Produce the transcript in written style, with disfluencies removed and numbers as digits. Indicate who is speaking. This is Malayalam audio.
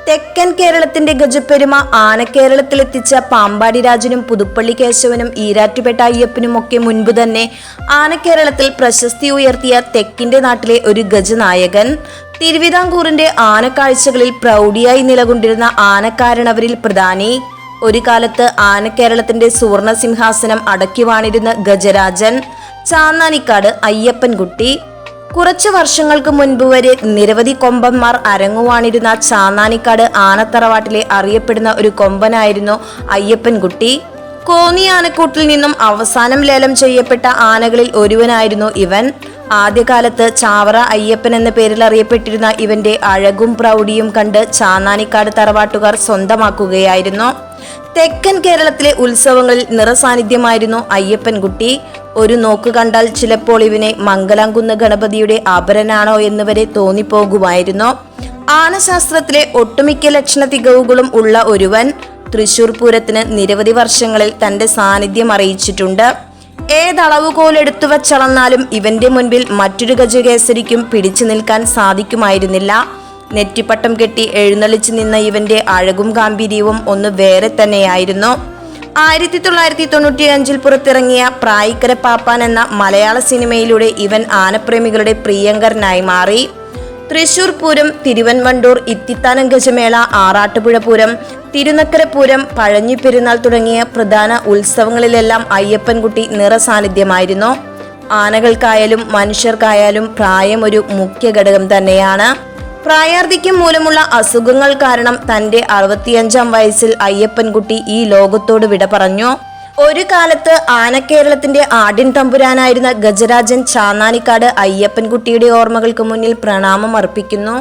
Speaker 1: തെക്കൻ കേരളത്തിന്റെ ഗജപ്പെരുമ ആനക്കേരളത്തിലെത്തിച്ച പാമ്പാടി രാജനും പുതുപ്പള്ളി കേശവനും ഈരാറ്റുപേട്ട അയ്യപ്പനുമൊക്കെ മുൻപ് തന്നെ ആനക്കേരളത്തിൽ പ്രശസ്തി ഉയർത്തിയ തെക്കിന്റെ നാട്ടിലെ ഒരു ഗജനായകൻ. തിരുവിതാംകൂറിന്റെ ആനക്കാഴ്ചകളിൽ പ്രൗഢിയായി നിലകൊണ്ടിരുന്ന ആനക്കാരണവരിൽ പ്രധാനി. ഒരു കാലത്ത് ആനക്കേരളത്തിന്റെ സുവർണ സിംഹാസനം അടക്കി വാണിരുന്ന ഗജരാജൻ ചാന്നാനിക്കാട് അയ്യപ്പൻകുട്ടി. കുറച്ചു വർഷങ്ങൾക്ക് മുൻപ് വരെ നിരവധി കൊമ്പന്മാർ അരങ്ങുവാണിരുന്ന ചാന്നാനിക്കാട് ആനത്തറവാട്ടിലെ അറിയപ്പെടുന്ന ഒരു കൊമ്പനായിരുന്നു അയ്യപ്പൻകുട്ടി. കോന്നി ആനക്കൂട്ടിൽ നിന്നും അവസാനം ലേലം ചെയ്യപ്പെട്ട ആനകളിൽ ഒരുവനായിരുന്നു ഇവൻ. ആദ്യകാലത്ത് ചാവറ അയ്യപ്പൻ എന്ന പേരിൽ അറിയപ്പെട്ടിരുന്ന ഇവന്റെ അഴകും പ്രൗഢിയും കണ്ട് ചാന്നാനിക്കാട് തറവാട്ടുകാർ സ്വന്തമാക്കുകയായിരുന്നു. തെക്കൻ കേരളത്തിലെ ഉത്സവങ്ങളിൽ നിറസാന്നിധ്യമായിരുന്നു അയ്യപ്പൻകുട്ടി. ഒരു നോക്ക് കണ്ടാൽ ചിലപ്പോൾ ഇവനെ മംഗലാംകുന്ന് ഗണപതിയുടെ ആഭരണാണോ എന്ന് വരെ തോന്നിപ്പോകുമായിരുന്നു. ആനശാസ്ത്രത്തിലെ ഒട്ടുമിക്ക ലക്ഷണ തികവുകളും ഉള്ള ഒരുവൻ തൃശൂർ പൂരത്തിന് നിരവധി വർഷങ്ങളിൽ തന്റെ സാന്നിധ്യം അറിയിച്ചിട്ടുണ്ട്. ഏതളവുകോലെടുത്തു വച്ചളന്നാലും ഇവന്റെ മുൻപിൽ മറ്റൊരു ഗജകേസരിക്കും പിടിച്ചു നിൽക്കാൻ സാധിക്കുമായിരുന്നില്ല. നെറ്റിപ്പട്ടം കെട്ടി എഴുന്നള്ളിച്ചു നിന്ന ഇവന്റെ അഴകും ഗാംഭീര്യവും ഒന്ന് വേറെ തന്നെയായിരുന്നു. 1995 പുറത്തിറങ്ങിയ പ്രായിക്കര പാപ്പാൻ എന്ന മലയാള സിനിമയിലൂടെ ഇവൻ ആനപ്രേമികളുടെ പ്രിയങ്കരനായി മാറി. തൃശൂർ പൂരം, തിരുവൻവണ്ടൂർ ഇത്തിത്താനം ഗജമേള, ആറാട്ടുപുഴ പൂരം, തിരുനക്കര പൂരം, പഴഞ്ഞി പെരുന്നാൾ തുടങ്ങിയ പ്രധാന ഉത്സവങ്ങളിലെല്ലാം അയ്യപ്പൻകുട്ടി നിറസാന്നിധ്യമായിരുന്നു. ആനകൾക്കായാലും മനുഷ്യർക്കായാലും പ്രായം ഒരു മുഖ്യ ഘടകം തന്നെയാണ്. പ്രായാർധിക്യം മൂലമുള്ള അസുഖങ്ങൾ കാരണം തന്റെ 65-ാം വയസ്സിൽ അയ്യപ്പൻകുട്ടി ഈ ലോകത്തോട് വിട പറഞ്ഞു. ഒരു കാലത്ത് ആനക്കേരളത്തിന്റെ ആഢ്യൻ തമ്പുരാനായിരുന്ന ഗജരാജൻ ചാന്നാനിക്കാട് അയ്യപ്പൻകുട്ടിയുടെ ഓർമ്മകൾക്ക് മുന്നിൽ പ്രണാമം അർപ്പിക്കുന്നു.